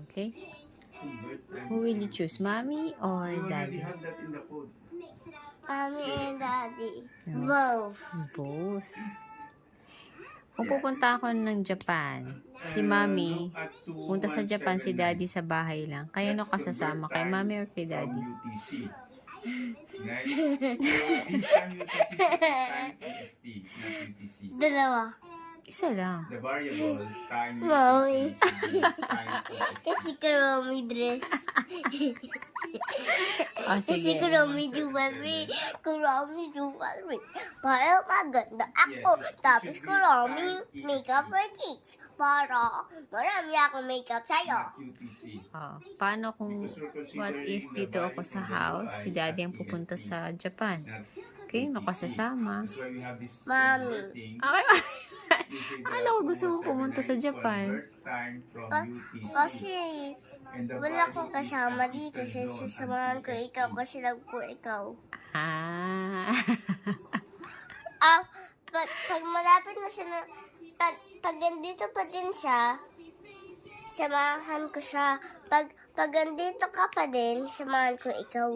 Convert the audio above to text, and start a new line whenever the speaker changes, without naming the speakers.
Okay? Who will you choose, mommy or daddy?
have that in the code.
Mommy and Daddy.
No.
Both.
Both. Kung pupunta ako ng Japan, si mommy, punta sa Japan, si daddy sa bahay lang. Kayo no kasasama? Kay mommy or kay daddy?
UTC. Right? This time UTC time EST, not UTC.
Dalawa.
Isa lang.
The variable time
Mommy.
UTC, time EST.
Kasi karami dress.
Oh,
Kasi
sige.
karami jewelry. Karami jewelry. Para maganda ako. Tapos karami makeup for kids. Para marami akong makeup sa'yo.
Not UTC.
Oh, paano kung what if dito ako sa house, si daddy ang pupunta sa Japan? Okay, no kasasama.
That's why we have this
Mommy.
converting.
Okay.
You say the
Alam ko gusto mo pumunta sa
279,
Japan.
convert time from UTC.
Kasi
And the
wala
value
akong
is
kasama
constant
dito.
doon
Sasamahan ko
until
ikaw
EST.
kasi love ko ikaw.
Ah.
Pag malapit na siya na, pag andito pa din siya, samahan ko siya. Pag andito ka pa din, samahan ko ikaw.